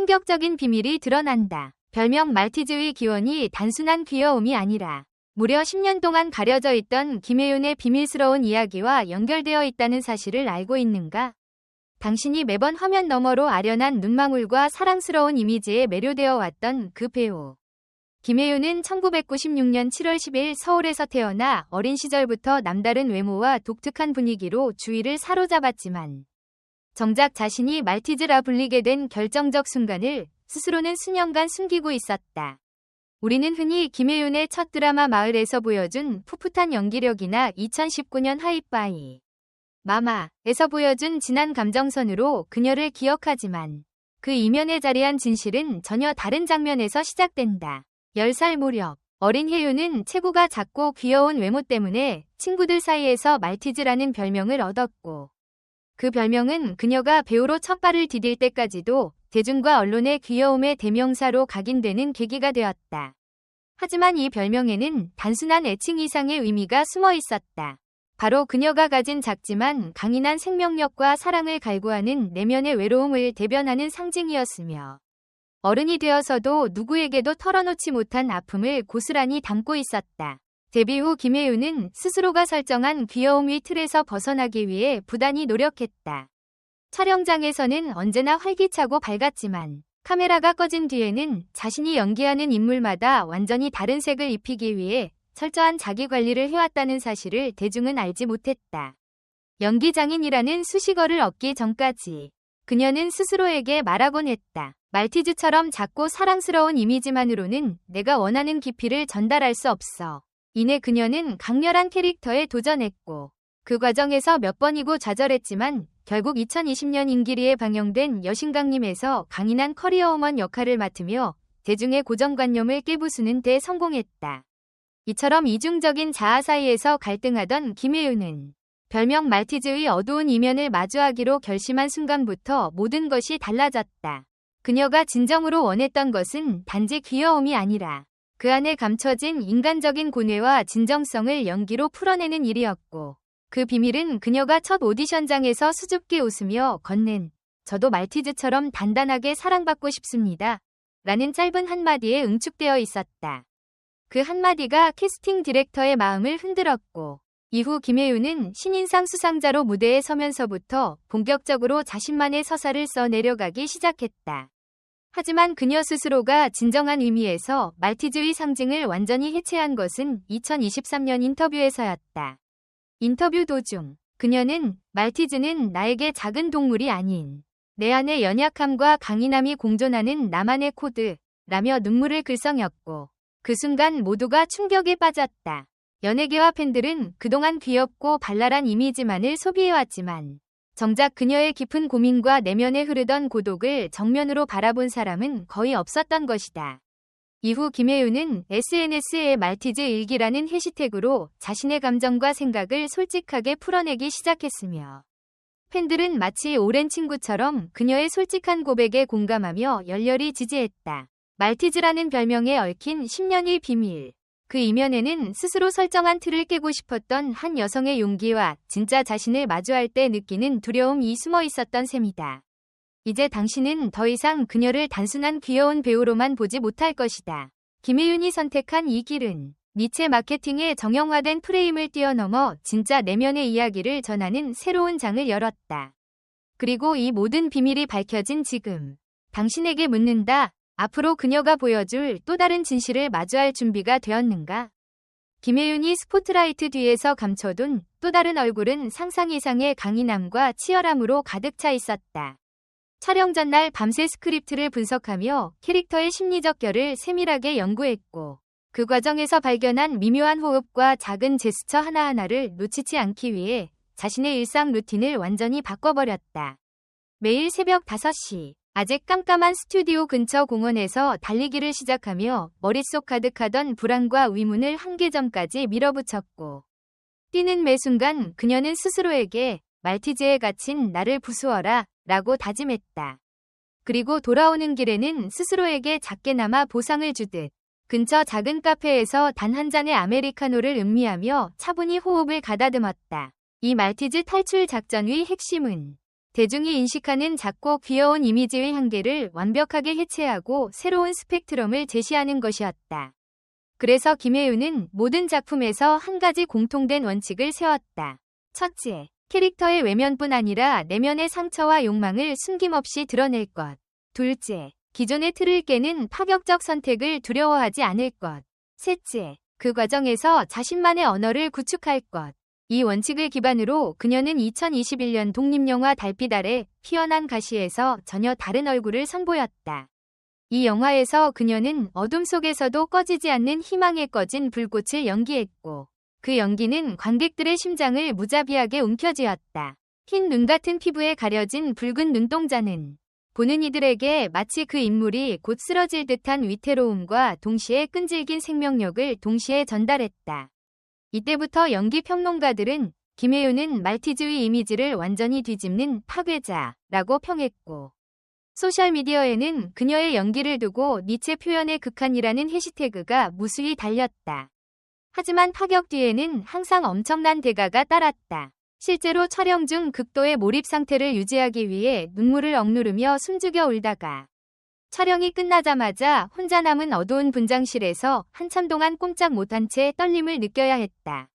충격적인 비밀이 드러난다. 별명 말티즈의 기원이 단순한 귀여움이 아니라 무려 10년 동안 가려져 있던 김혜윤의 비밀스러운 이야기와 연결되어 있다는 사실을 알고 있는가? 당신이 매번 화면 너머로 아련한 눈망울과 사랑스러운 이미지에 매료되어 왔던 그 배우. 김혜윤은 1996년 7월 10일 서울에서 태어나 어린 시절부터 남다른 외모와 독특한 분위기로 주위를 사로잡았지만 정작 자신이 말티즈라 불리게 된 결정적 순간을 스스로는 수년간 숨기고 있었다. 우리는 흔히 김혜윤의 첫 드라마 마을에서 보여준 풋풋한 연기력이나 2019년 하이파이 마마에서 보여준 진한 감정선으로 그녀를 기억하지만 그 이면에 자리한 진실은 전혀 다른 장면에서 시작된다. 10살 무렵 어린 혜윤은 체구가 작고 귀여운 외모 때문에 친구들 사이에서 말티즈라는 별명을 얻었고 그 별명은 그녀가 배우로 첫 발을 디딜 때까지도 대중과 언론의 귀여움의 대명사로 각인되는 계기가 되었다. 하지만 이 별명에는 단순한 애칭 이상의 의미가 숨어 있었다. 바로 그녀가 가진 작지만 강인한 생명력과 사랑을 갈구하는 내면의 외로움을 대변하는 상징이었으며 어른이 되어서도 누구에게도 털어놓지 못한 아픔을 고스란히 담고 있었다. 데뷔 후 김혜윤은 스스로가 설정한 귀여움의 틀에서 벗어나기 위해 부단히 노력했다. 촬영장에서는 언제나 활기차고 밝았지만 카메라가 꺼진 뒤에는 자신이 연기하는 인물마다 완전히 다른 색을 입히기 위해 철저한 자기관리를 해왔다는 사실을 대중은 알지 못했다. 연기장인이라는 수식어를 얻기 전까지 그녀는 스스로에게 말하곤 했다. 말티즈처럼 작고 사랑스러운 이미지만으로는 내가 원하는 깊이를 전달할 수 없어. 이내 그녀는 강렬한 캐릭터에 도전했고 그 과정에서 몇 번이고 좌절했지만 결국 2020년 임기리에 방영된 여신강림에서 강인한 커리어우먼 역할을 맡으며 대중의 고정관념을 깨부수는 데 성공했다. 이처럼 이중적인 자아 사이에서 갈등하던 김혜윤은 별명 말티즈의 어두운 이면을 마주하기로 결심한 순간부터 모든 것이 달라졌다. 그녀가 진정으로 원했던 것은 단지 귀여움이 아니라 그 안에 감춰진 인간적인 고뇌와 진정성을 연기로 풀어내는 일이었고 그 비밀은 그녀가 첫 오디션장에서 수줍게 웃으며 건넨 저도 말티즈처럼 단단하게 사랑받고 싶습니다. 라는 짧은 한마디에 응축되어 있었다. 그 한마디가 캐스팅 디렉터의 마음을 흔들었고 이후 김혜윤은 신인상 수상자로 무대에 서면서부터 본격적으로 자신만의 서사를 써 내려가기 시작했다. 하지만 그녀 스스로가 진정한 의미에서 말티즈의 상징을 완전히 해체한 것은 2023년 인터뷰에서였다. 인터뷰 도중 그녀는 말티즈는 나에게 작은 동물이 아닌 내 안의 연약함과 강인함이 공존하는 나만의 코드라며 눈물을 글썽였고 그 순간 모두가 충격에 빠졌다. 연예계와 팬들은 그동안 귀엽고 발랄한 이미지만을 소비해왔지만 정작 그녀의 깊은 고민과 내면에 흐르던 고독을 정면으로 바라본 사람은 거의 없었던 것이다. 이후 김혜윤은 SNS에 말티즈 일기라는 해시태그로 자신의 감정과 생각을 솔직하게 풀어내기 시작했으며 팬들은 마치 오랜 친구처럼 그녀의 솔직한 고백에 공감하며 열렬히 지지했다. 말티즈라는 별명에 얽힌 10년의 비밀. 그 이면에는 스스로 설정한 틀을 깨고 싶었던 한 여성의 용기와 진짜 자신을 마주할 때 느끼는 두려움이 숨어 있었던 셈이다. 이제 당신은 더 이상 그녀를 단순한 귀여운 배우로만 보지 못할 것이다. 김혜윤이 선택한 이 길은 니체 마케팅의 정형화된 프레임을 뛰어넘어 진짜 내면의 이야기를 전하는 새로운 장을 열었다. 그리고 이 모든 비밀이 밝혀진 지금 당신에게 묻는다. 앞으로 그녀가 보여줄 또 다른 진실을 마주할 준비가 되었는가? 김혜윤이 스포트라이트 뒤에서 감춰둔 또 다른 얼굴은 상상 이상의 강인함과 치열함으로 가득 차 있었다. 촬영 전날 밤새 스크립트를 분석하며 캐릭터의 심리적 결을 세밀하게 연구했고 그 과정에서 발견한 미묘한 호흡과 작은 제스처 하나하나를 놓치지 않기 위해 자신의 일상 루틴을 완전히 바꿔버렸다. 매일 새벽 5시 아직 깜깜한 스튜디오 근처 공원에서 달리기를 시작하며 머릿속 가득하던 불안과 의문을 한계점까지 밀어붙였고 뛰는 매 순간 그녀는 스스로에게 말티즈에 갇힌 나를 부수어라 라고 다짐했다. 그리고 돌아오는 길에는 스스로에게 작게나마 보상을 주듯 근처 작은 카페에서 단 한 잔의 아메리카노를 음미하며 차분히 호흡을 가다듬었다. 이 말티즈 탈출 작전의 핵심은 대중이 인식하는 작고 귀여운 이미지의 한계를 완벽하게 해체하고 새로운 스펙트럼을 제시하는 것이었다. 그래서 김혜윤은 모든 작품에서 한 가지 공통된 원칙을 세웠다. 첫째, 캐릭터의 외면뿐 아니라 내면의 상처와 욕망을 숨김없이 드러낼 것. 둘째, 기존의 틀을 깨는 파격적 선택을 두려워하지 않을 것. 셋째, 그 과정에서 자신만의 언어를 구축할 것. 이 원칙을 기반으로 그녀는 2021년 독립영화 달빛 아래 피어난 가시에서 전혀 다른 얼굴을 선보였다. 이 영화에서 그녀는 어둠 속에서도 꺼지지 않는 희망에 꺼진 불꽃을 연기했고, 그 연기는 관객들의 심장을 무자비하게 움켜쥐었다. 흰 눈 같은 피부에 가려진 붉은 눈동자는 보는 이들에게 마치 그 인물이 곧 쓰러질 듯한 위태로움과 동시에 끈질긴 생명력을 동시에 전달했다. 이때부터 연기 평론가들은 김혜윤은 말티즈의 이미지를 완전히 뒤집는 파괴자라고 평했고, 소셜미디어에는 그녀의 연기를 두고 니체 표현의 극한이라는 해시태그가 무수히 달렸다. 하지만 파격 뒤에는 항상 엄청난 대가가 따랐다. 실제로 촬영 중 극도의 몰입 상태를 유지하기 위해 눈물을 억누르며 숨죽여 울다가 촬영이 끝나자마자 혼자 남은 어두운 분장실에서 한참 동안 꼼짝 못한 채 떨림을 느껴야 했다.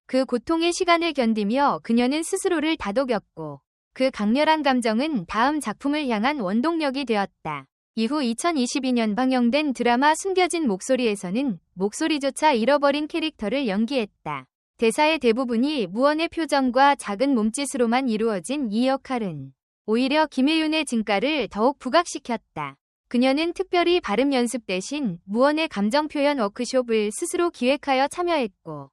그 고통의 시간을 견디며 그녀는 스스로를 다독였고, 그 강렬한 감정은 다음 작품을 향한 원동력이 되었다. 이후 2022년 방영된 드라마 숨겨진 목소리에서는 목소리조차 잃어버린 캐릭터를 연기했다. 대사의 대부분이 무언의 표정과 작은 몸짓으로만 이루어진 이 역할은 오히려 김혜윤의 진가를 더욱 부각시켰다. 그녀는 특별히 발음 연습 대신 무언의 감정 표현 워크숍을 스스로 기획하여 참여했고,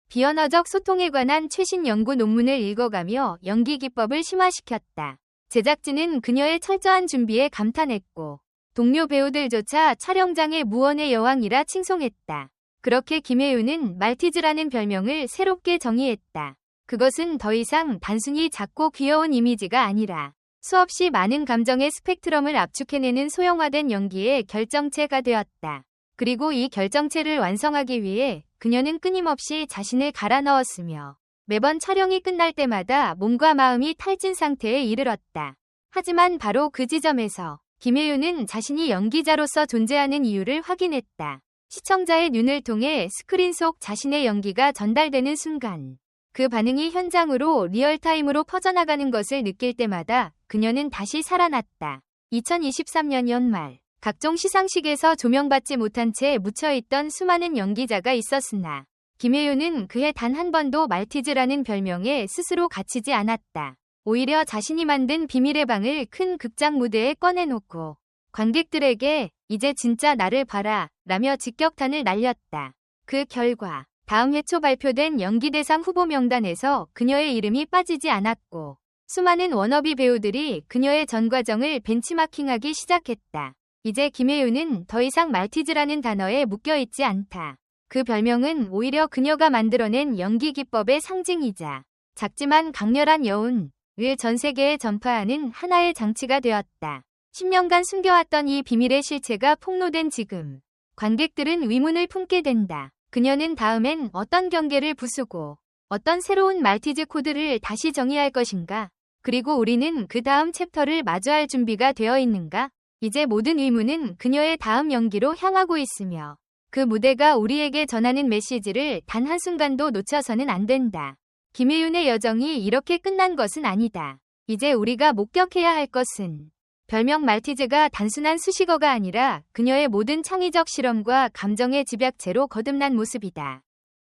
비언어적 소통에 관한 최신 연구 논문을 읽어가며 연기 기법을 심화시켰다. 제작진은 그녀의 철저한 준비에 감탄했고, 동료 배우들조차 촬영장의 무언의 여왕이라 칭송했다. 그렇게 김혜윤은 말티즈라는 별명을 새롭게 정의했다. 그것은 더 이상 단순히 작고 귀여운 이미지가 아니라 수없이 많은 감정의 스펙트럼을 압축해내는 소형화된 연기의 결정체가 되었다. 그리고 이 결정체를 완성하기 위해 그녀는 끊임없이 자신을 갈아 넣었으며 매번 촬영이 끝날 때마다 몸과 마음이 탈진 상태에 이르렀다. 하지만 바로 그 지점에서 김혜윤은 자신이 연기자로서 존재하는 이유를 확인했다. 시청자의 눈을 통해 스크린 속 자신의 연기가 전달되는 순간, 그 반응이 현장으로 리얼타임으로 퍼져나가는 것을 느낄 때마다 그녀는 다시 살아났다. 2023년 연말, 각종 시상식에서 조명받지 못한 채 묻혀있던 수많은 연기자가 있었으나 김혜윤은 그해 단 한 번도 말티즈라는 별명에 스스로 갇히지 않았다. 오히려 자신이 만든 비밀의 방을 큰 극장 무대에 꺼내놓고 관객들에게 이제 진짜 나를 봐라 라며 직격탄을 날렸다. 그 결과 다음 해 초 발표된 연기대상 후보 명단에서 그녀의 이름이 빠지지 않았고, 수많은 워너비 배우들이 그녀의 전 과정을 벤치마킹하기 시작했다. 이제 김혜윤은 더 이상 말티즈라는 단어에 묶여있지 않다. 그 별명은 오히려 그녀가 만들어낸 연기 기법의 상징이자 작지만 강렬한 여운을 전 세계에 전파하는 하나의 장치가 되었다. 10년간 숨겨왔던 이 비밀의 실체가 폭로된 지금, 관객들은 의문을 품게 된다. 그녀는 다음엔 어떤 경계를 부수고 어떤 새로운 말티즈 코드를 다시 정의할 것인가? 그리고 우리는 그 다음 챕터를 마주할 준비가 되어 있는가? 이제 모든 의문은 그녀의 다음 연기로 향하고 있으며, 그 무대가 우리에게 전하는 메시지를 단 한순간도 놓쳐서는 안 된다. 김혜윤의 여정이 이렇게 끝난 것은 아니다. 이제 우리가 목격해야 할 것은 별명 말티즈가 단순한 수식어가 아니라 그녀의 모든 창의적 실험과 감정의 집약체로 거듭난 모습이다.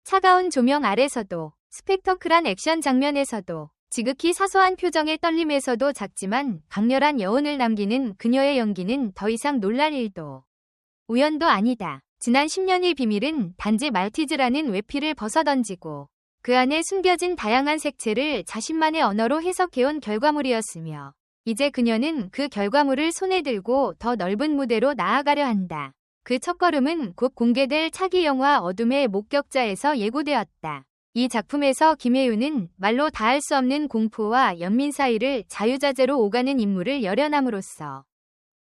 차가운 조명 아래서도, 스펙터클한 액션 장면에서도, 지극히 사소한 표정의 떨림에서도 작지만 강렬한 여운을 남기는 그녀의 연기는 더 이상 놀랄 일도 우연도 아니다. 지난 10년의 비밀은 단지 말티즈라는 외피를 벗어던지고 그 안에 숨겨진 다양한 색채를 자신만의 언어로 해석해온 결과물이었으며, 이제 그녀는 그 결과물을 손에 들고 더 넓은 무대로 나아가려 한다. 그 첫걸음은 곧 공개될 차기 영화 어둠의 목격자에서 예고되었다. 이 작품에서 김혜윤은 말로 다할 수 없는 공포와 연민 사이를 자유자재로 오가는 인물을 열연함으로써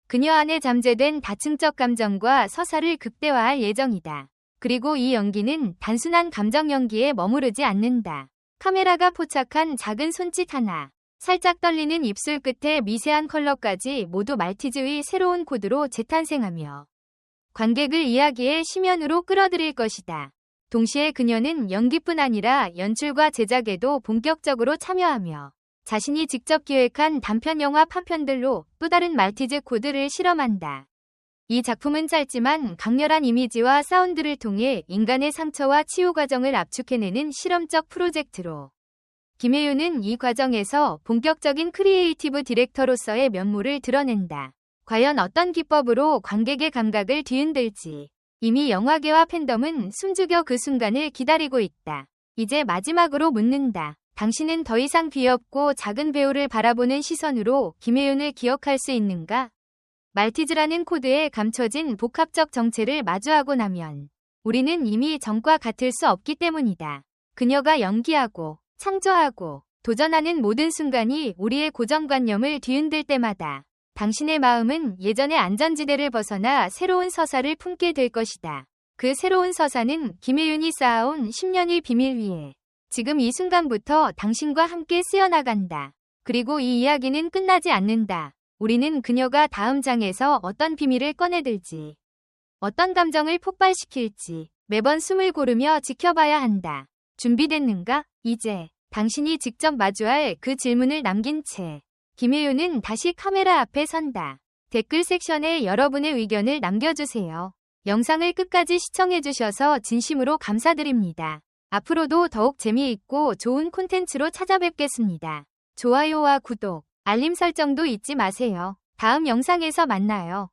그녀 안에 잠재된 다층적 감정과 서사를 극대화할 예정이다. 그리고 이 연기는 단순한 감정 연기에 머무르지 않는다. 카메라가 포착한 작은 손짓 하나, 살짝 떨리는 입술 끝에 미세한 컬러까지 모두 말티즈의 새로운 코드로 재탄생하며 관객을 이야기의 심연으로 끌어들일 것이다. 동시에 그녀는 연기뿐 아니라 연출과 제작에도 본격적으로 참여하며 자신이 직접 기획한 단편 영화 판편들로 또 다른 말티즈 코드를 실험한다. 이 작품은 짧지만 강렬한 이미지와 사운드를 통해 인간의 상처와 치유 과정을 압축해내는 실험적 프로젝트로 김혜윤은 이 과정에서 본격적인 크리에이티브 디렉터로서의 면모를 드러낸다. 과연 어떤 기법으로 관객의 감각을 뒤흔들지. 이미 영화계와 팬덤은 숨죽여 그 순간을 기다리고 있다. 이제 마지막으로 묻는다. 당신은 더 이상 귀엽고 작은 배우를 바라보는 시선으로 김혜윤을 기억할 수 있는가? 말티즈라는 코드에 감춰진 복합적 정체를 마주하고 나면 우리는 이미 전과 같을 수 없기 때문이다. 그녀가 연기하고 창조하고 도전하는 모든 순간이 우리의 고정관념을 뒤흔들 때마다 당신의 마음은 예전의 안전지대를 벗어나 새로운 서사를 품게 될 것이다. 그 새로운 서사는 김혜윤이 쌓아온 10년의 비밀 위에 지금 이 순간부터 당신과 함께 쓰여나간다. 그리고 이 이야기는 끝나지 않는다. 우리는 그녀가 다음 장에서 어떤 비밀을 꺼내들지, 어떤 감정을 폭발시킬지 매번 숨을 고르며 지켜봐야 한다. 준비됐는가? 이제 당신이 직접 마주할 그 질문을 남긴 채 김혜윤은 다시 카메라 앞에 선다. 댓글 섹션에 여러분의 의견을 남겨주세요. 영상을 끝까지 시청해주셔서 진심으로 감사드립니다. 앞으로도 더욱 재미있고 좋은 콘텐츠로 찾아뵙겠습니다. 좋아요와 구독, 알림 설정도 잊지 마세요. 다음 영상에서 만나요.